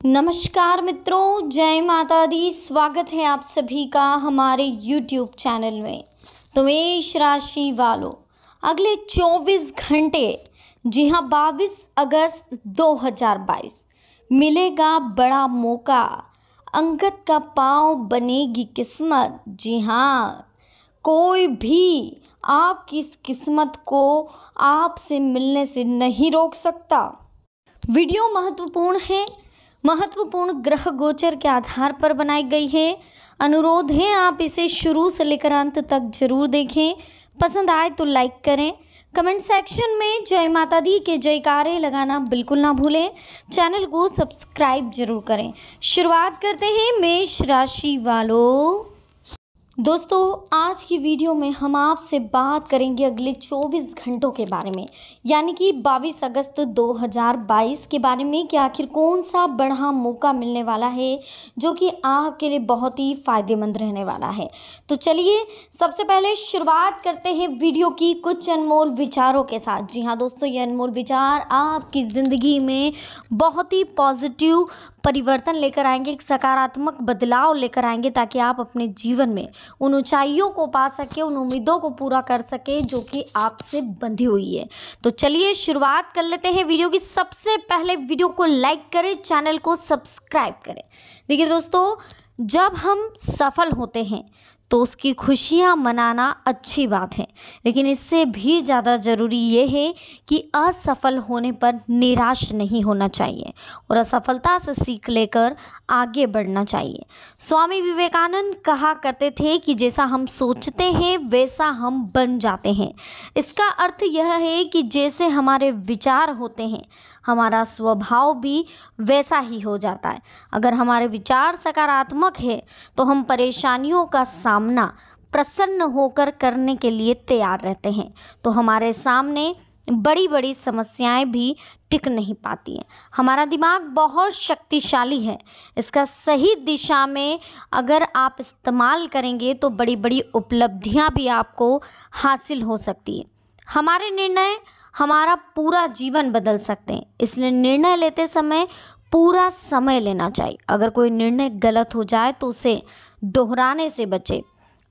नमस्कार मित्रों, जय माता दी। स्वागत है आप सभी का हमारे YouTube चैनल में। तो मेष राशि वालों, अगले 24 घंटे, जी हाँ 22 अगस्त 2022 मिलेगा बड़ा मौका। अंगद का पाँव बनेगी किस्मत। जी हाँ, कोई भी आपकी इस किस्मत को आपसे मिलने से नहीं रोक सकता। वीडियो महत्वपूर्ण है, महत्वपूर्ण ग्रह गोचर के आधार पर बनाई गई है। अनुरोध है आप इसे शुरू से लेकर अंत तक जरूर देखें। पसंद आए तो लाइक करें। कमेंट सेक्शन में जय माता दी के जयकारे लगाना बिल्कुल ना भूलें। चैनल को सब्सक्राइब जरूर करें। शुरुआत करते हैं मेष राशि वालों। दोस्तों, आज की वीडियो में हम आपसे बात करेंगे अगले 24 घंटों के बारे में, यानी कि 22 अगस्त 2022 के बारे में कि आखिर कौन सा बड़ा मौका मिलने वाला है जो कि आपके लिए बहुत ही फ़ायदेमंद रहने वाला है। तो चलिए सबसे पहले शुरुआत करते हैं वीडियो की कुछ अनमोल विचारों के साथ। जी हाँ दोस्तों, ये अनमोल विचार आपकी ज़िंदगी में बहुत ही पॉजिटिव परिवर्तन लेकर आएंगे, एक सकारात्मक बदलाव लेकर आएंगे, ताकि आप अपने जीवन में उन ऊंचाइयों को पा सके, उन उम्मीदों को पूरा कर सके जो कि आपसे बंधी हुई है। तो चलिए शुरुआत कर लेते हैं वीडियो की। सबसे पहले वीडियो को लाइक करें, चैनल को सब्सक्राइब करें। देखिए दोस्तों, जब हम सफल होते हैं तो उसकी खुशियाँ मनाना अच्छी बात है, लेकिन इससे भी ज़्यादा ज़रूरी ये है कि असफल होने पर निराश नहीं होना चाहिए और असफलता से सीख लेकर आगे बढ़ना चाहिए। स्वामी विवेकानंद कहा करते थे कि जैसा हम सोचते हैं वैसा हम बन जाते हैं। इसका अर्थ यह है कि जैसे हमारे विचार होते हैं, हमारा स्वभाव भी वैसा ही हो जाता है। अगर हमारे विचार सकारात्मक है तो हम परेशानियों का सामना प्रसन्न होकर करने के लिए तैयार रहते हैं, तो हमारे सामने बड़ी बड़ी समस्याएं भी टिक नहीं पाती हैं। हमारा दिमाग बहुत शक्तिशाली है, इसका सही दिशा में अगर आप इस्तेमाल करेंगे तो बड़ी बड़ी उपलब्धियां भी आपको हासिल हो सकती है। हमारे निर्णय हमारा पूरा जीवन बदल सकते हैं, इसलिए निर्णय लेते समय पूरा समय लेना चाहिए। अगर कोई निर्णय गलत हो जाए तो उसे दोहराने से बचे।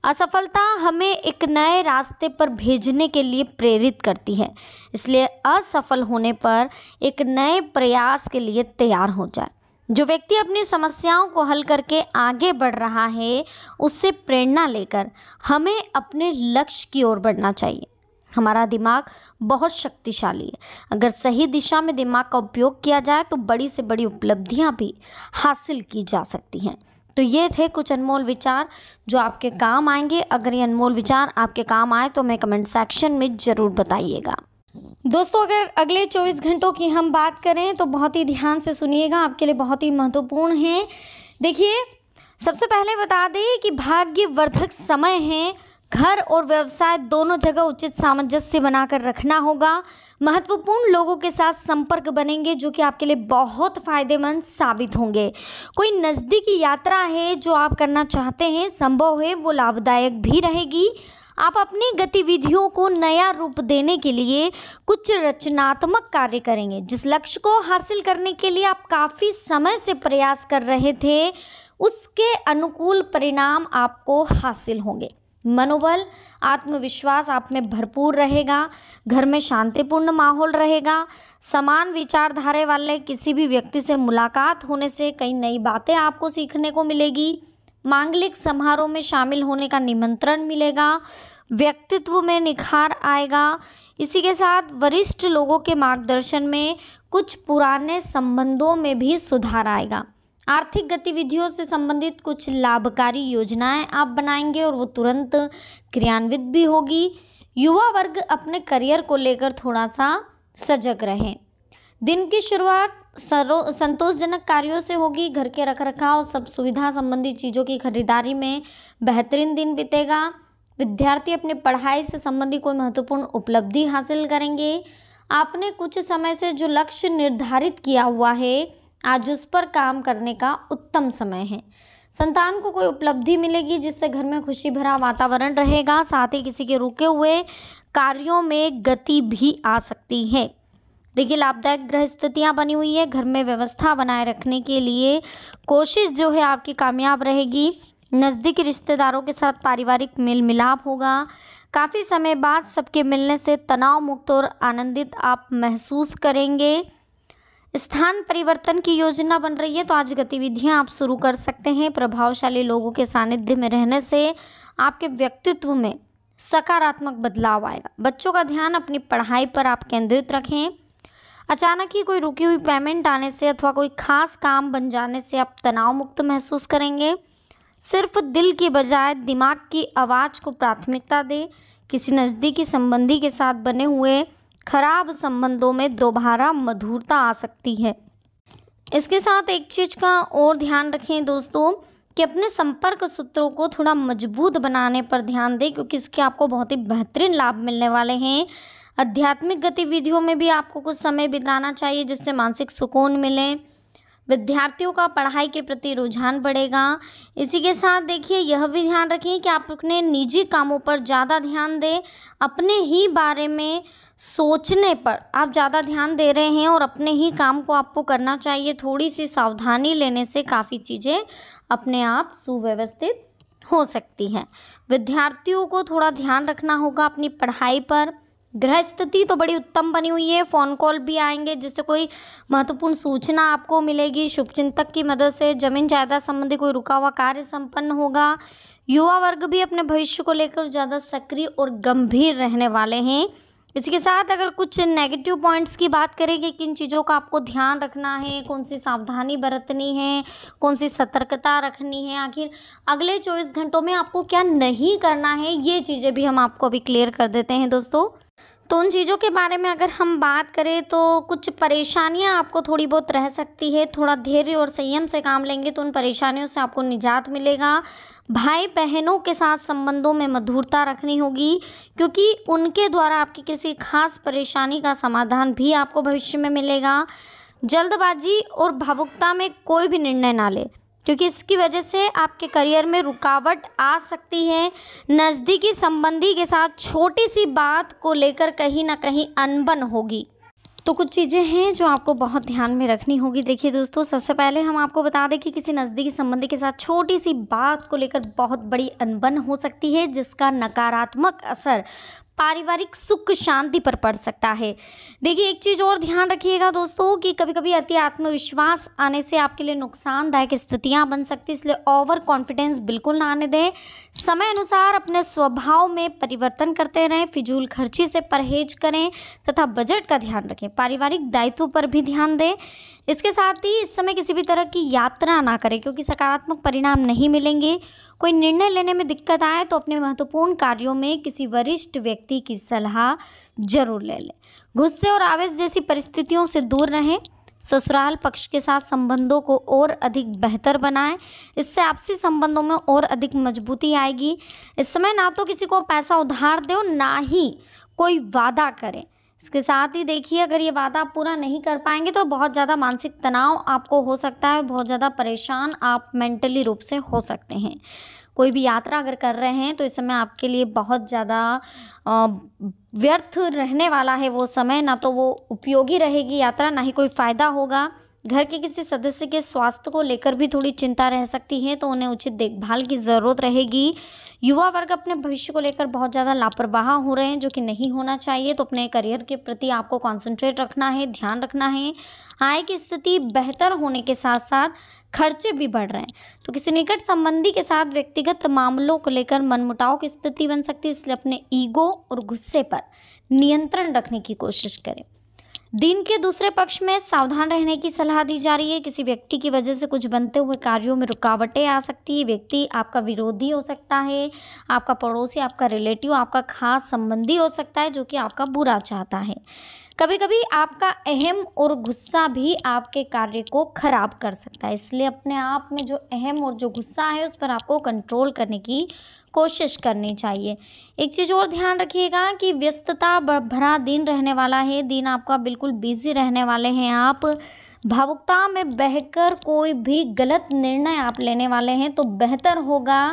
असफलता हमें एक नए रास्ते पर भेजने के लिए प्रेरित करती है, इसलिए असफल होने पर एक नए प्रयास के लिए तैयार हो जाए। जो व्यक्ति अपनी समस्याओं को हल करके आगे बढ़ रहा है, उससे प्रेरणा लेकर हमें अपने लक्ष्य की ओर बढ़ना चाहिए। हमारा दिमाग बहुत शक्तिशाली है, अगर सही दिशा में दिमाग का उपयोग किया जाए तो बड़ी से बड़ी उपलब्धियां भी हासिल की जा सकती हैं। तो ये थे कुछ अनमोल विचार जो आपके काम आएंगे। अगर ये अनमोल विचार आपके काम आए तो हमें कमेंट सेक्शन में ज़रूर बताइएगा। दोस्तों, अगर अगले 24 घंटों की हम बात करें तो बहुत ही ध्यान से सुनिएगा, आपके लिए बहुत ही महत्वपूर्ण है। देखिए, सबसे पहले बता दें कि भाग्यवर्धक समय है। घर और व्यवसाय दोनों जगह उचित सामंजस्य बनाकर रखना होगा। महत्वपूर्ण लोगों के साथ संपर्क बनेंगे जो कि आपके लिए बहुत फ़ायदेमंद साबित होंगे। कोई नज़दीकी यात्रा है जो आप करना चाहते हैं, संभव है वो लाभदायक भी रहेगी। आप अपनी गतिविधियों को नया रूप देने के लिए कुछ रचनात्मक कार्य करेंगे। जिस लक्ष्य को हासिल करने के लिए आप काफ़ी समय से प्रयास कर रहे थे, उसके अनुकूल परिणाम आपको हासिल होंगे। मनोबल, आत्मविश्वास आप में भरपूर रहेगा। घर में शांतिपूर्ण माहौल रहेगा। समान विचारधारा वाले किसी भी व्यक्ति से मुलाकात होने से कई नई बातें आपको सीखने को मिलेगी। मांगलिक समारोह में शामिल होने का निमंत्रण मिलेगा। व्यक्तित्व में निखार आएगा। इसी के साथ वरिष्ठ लोगों के मार्गदर्शन में कुछ पुराने संबंधों में भी सुधार आएगा। आर्थिक गतिविधियों से संबंधित कुछ लाभकारी योजनाएं आप बनाएंगे और वो तुरंत क्रियान्वित भी होगी। युवा वर्ग अपने करियर को लेकर थोड़ा सा सजग रहें। दिन की शुरुआत संतोषजनक कार्यों से होगी। घर के रखरखाव, सब सुविधा संबंधी चीज़ों की खरीदारी में बेहतरीन दिन बीतेगा। विद्यार्थी अपनी पढ़ाई से संबंधित कोई महत्वपूर्ण उपलब्धि हासिल करेंगे। आपने कुछ समय से जो लक्ष्य निर्धारित किया हुआ है, आज उस पर काम करने का उत्तम समय है। संतान को कोई उपलब्धि मिलेगी जिससे घर में खुशी भरा वातावरण रहेगा। साथ ही किसी के रुके हुए कार्यों में गति भी आ सकती है। देखिए लाभदायक ग्रह स्थितियाँ बनी हुई है, घर में व्यवस्था बनाए रखने के लिए कोशिश जो है आपकी कामयाब रहेगी। नज़दीकी रिश्तेदारों के साथ पारिवारिक मेल मिलाप होगा। काफ़ी समय बाद सबके मिलने से तनाव मुक्त और आनंदित आप महसूस करेंगे। स्थान परिवर्तन की योजना बन रही है तो आज गतिविधियां आप शुरू कर सकते हैं। प्रभावशाली लोगों के सानिध्य में रहने से आपके व्यक्तित्व में सकारात्मक बदलाव आएगा। बच्चों का ध्यान अपनी पढ़ाई पर आप केंद्रित रखें। अचानक ही कोई रुकी हुई पेमेंट आने से अथवा कोई खास काम बन जाने से आप तनाव मुक्त महसूस करेंगे। सिर्फ दिल की बजाय दिमाग की आवाज़ को प्राथमिकता दें। किसी नज़दीकी संबंधी के साथ बने हुए खराब संबंधों में दोबारा मधुरता आ सकती है। इसके साथ एक चीज़ का और ध्यान रखें दोस्तों कि अपने संपर्क सूत्रों को थोड़ा मजबूत बनाने पर ध्यान दें, क्योंकि इसके आपको बहुत ही बेहतरीन लाभ मिलने वाले हैं। आध्यात्मिक गतिविधियों में भी आपको कुछ समय बिताना चाहिए जिससे मानसिक सुकून मिले। विद्यार्थियों का पढ़ाई के प्रति रुझान बढ़ेगा। इसी के साथ देखिए यह भी ध्यान रखें कि आप अपने निजी कामों पर ज़्यादा ध्यान दें। अपने ही बारे में सोचने पर आप ज़्यादा ध्यान दे रहे हैं और अपने ही काम को आपको करना चाहिए। थोड़ी सी सावधानी लेने से काफ़ी चीज़ें अपने आप सुव्यवस्थित हो सकती हैं। विद्यार्थियों को थोड़ा ध्यान रखना होगा अपनी पढ़ाई पर। ग्रह स्थिति तो बड़ी उत्तम बनी हुई है। फ़ोन कॉल भी आएंगे जिससे कोई महत्वपूर्ण सूचना आपको मिलेगी। शुभचिंतक की मदद से जमीन जायदाद संबंधी कोई रुका हुआ कार्य संपन्न होगा। युवा वर्ग भी अपने भविष्य को लेकर ज़्यादा सक्रिय और गंभीर रहने वाले हैं। इसी के साथ अगर कुछ नेगेटिव पॉइंट्स की बात करें कि किन चीज़ों का आपको ध्यान रखना है, कौन सी सावधानी बरतनी है, कौन सी सतर्कता रखनी है, आखिर अगले 24 घंटों में आपको क्या नहीं करना है, ये चीज़ें भी हम आपको अभी क्लियर कर देते हैं दोस्तों। तो उन चीज़ों के बारे में अगर हम बात करें तो कुछ परेशानियां आपको थोड़ी बहुत रह सकती है। थोड़ा धैर्य और संयम से काम लेंगे तो उन परेशानियों से आपको निजात मिलेगा। भाई बहनों के साथ संबंधों में मधुरता रखनी होगी, क्योंकि उनके द्वारा आपकी किसी खास परेशानी का समाधान भी आपको भविष्य में मिलेगा। जल्दबाजी और भावुकता में कोई भी निर्णय ना ले, क्योंकि इसकी वजह से आपके करियर में रुकावट आ सकती है। नज़दीकी संबंधी के साथ छोटी सी बात को लेकर कहीं ना कहीं अनबन होगी। तो कुछ चीज़ें हैं जो आपको बहुत ध्यान में रखनी होगी। देखिए दोस्तों, सबसे पहले हम आपको बता दें कि किसी नज़दीकी संबंधी के साथ छोटी सी बात को लेकर बहुत बड़ी अनबन हो सकती है, जिसका नकारात्मक असर पारिवारिक सुख शांति पर पड़ सकता है। देखिए एक चीज़ और ध्यान रखिएगा दोस्तों कि कभी कभी अति आत्मविश्वास आने से आपके लिए नुकसानदायक स्थितियां बन सकती है, इसलिए ओवर कॉन्फिडेंस बिल्कुल ना आने दें। समय अनुसार अपने स्वभाव में परिवर्तन करते रहें। फिजूल खर्ची से परहेज करें तथा बजट का ध्यान रखें। पारिवारिक दायित्व पर भी ध्यान दें। इसके साथ ही इस समय किसी भी तरह की यात्रा ना करें, क्योंकि सकारात्मक परिणाम नहीं मिलेंगे। कोई निर्णय लेने में दिक्कत आए तो अपने महत्वपूर्ण कार्यों में किसी वरिष्ठ व्यक्ति की सलाह जरूर ले लें। गुस्से और आवेश जैसी परिस्थितियों से दूर रहें। ससुराल पक्ष के साथ संबंधों को और अधिक बेहतर बनाएं, इससे आपसी संबंधों में और अधिक मजबूती आएगी। इस समय ना तो किसी को पैसा उधार दें और ना ही कोई वादा करें। इसके साथ ही देखिए अगर ये वादा आप पूरा नहीं कर पाएंगे तो बहुत ज़्यादा मानसिक तनाव आपको हो सकता है और बहुत ज़्यादा परेशान आप मेंटली रूप से हो सकते हैं। कोई भी यात्रा अगर कर रहे हैं तो इस समय आपके लिए बहुत ज़्यादा व्यर्थ रहने वाला है वो समय। ना तो वो उपयोगी रहेगी यात्रा, ना ही कोई फ़ायदा होगा। घर के किसी सदस्य के स्वास्थ्य को लेकर भी थोड़ी चिंता रह सकती है, तो उन्हें उचित देखभाल की ज़रूरत रहेगी। युवा वर्ग अपने भविष्य को लेकर बहुत ज़्यादा लापरवाह हो रहे हैं, जो कि नहीं होना चाहिए। तो अपने करियर के प्रति आपको कंसंट्रेट रखना है, ध्यान रखना है। आय की स्थिति बेहतर होने के साथ साथ खर्चे भी बढ़ रहे हैं, तो किसी निकट संबंधी के साथ व्यक्तिगत मामलों को लेकर मनमुटाव की स्थिति बन सकती है, इसलिए अपने ईगो और गुस्से पर नियंत्रण रखने की कोशिश करें। दिन के दूसरे पक्ष में सावधान रहने की सलाह दी जा रही है। किसी व्यक्ति की वजह से कुछ बनते हुए कार्यों में रुकावटें आ सकती है। व्यक्ति आपका विरोधी हो सकता है, आपका पड़ोसी, आपका रिलेटिव, आपका खास संबंधी हो सकता है जो कि आपका बुरा चाहता है। कभी कभी आपका अहम और गुस्सा भी आपके कार्य को खराब कर सकता है, इसलिए अपने आप में जो अहम और जो गुस्सा है उस पर आपको कंट्रोल करने की कोशिश करनी चाहिए। एक चीज़ और ध्यान रखिएगा कि व्यस्तता भरा दिन रहने वाला है। दिन आपका बिल्कुल बिजी रहने वाले हैं। आप भावुकता में बहकर कोई भी गलत निर्णय आप लेने वाले हैं, तो बेहतर होगा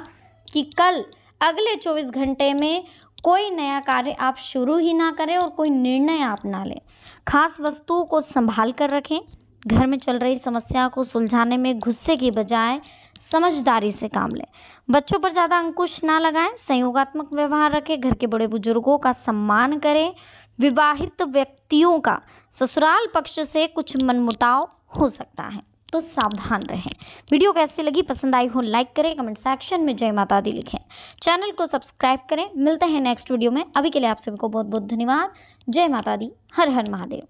कि कल अगले 24 घंटे में कोई नया कार्य आप शुरू ही ना करें और कोई निर्णय आप ना लें। खास वस्तुओं को संभाल कर रखें। घर में चल रही समस्या को सुलझाने में गुस्से की बजाय समझदारी से काम लें। बच्चों पर ज़्यादा अंकुश ना लगाएं। संयोगात्मक व्यवहार रखें। घर के बड़े बुजुर्गों का सम्मान करें। विवाहित व्यक्तियों का ससुराल पक्ष से कुछ मनमुटाव हो सकता है, तो सावधान रहें। वीडियो कैसी लगी, पसंद आई हो लाइक करें, कमेंट सेक्शन में जय माता दी लिखें, चैनल को सब्सक्राइब करें। मिलते हैं नेक्स्ट वीडियो में। अभी के लिए आप सभी को बहुत बहुत धन्यवाद। जय माता दी। हर हर महादेव।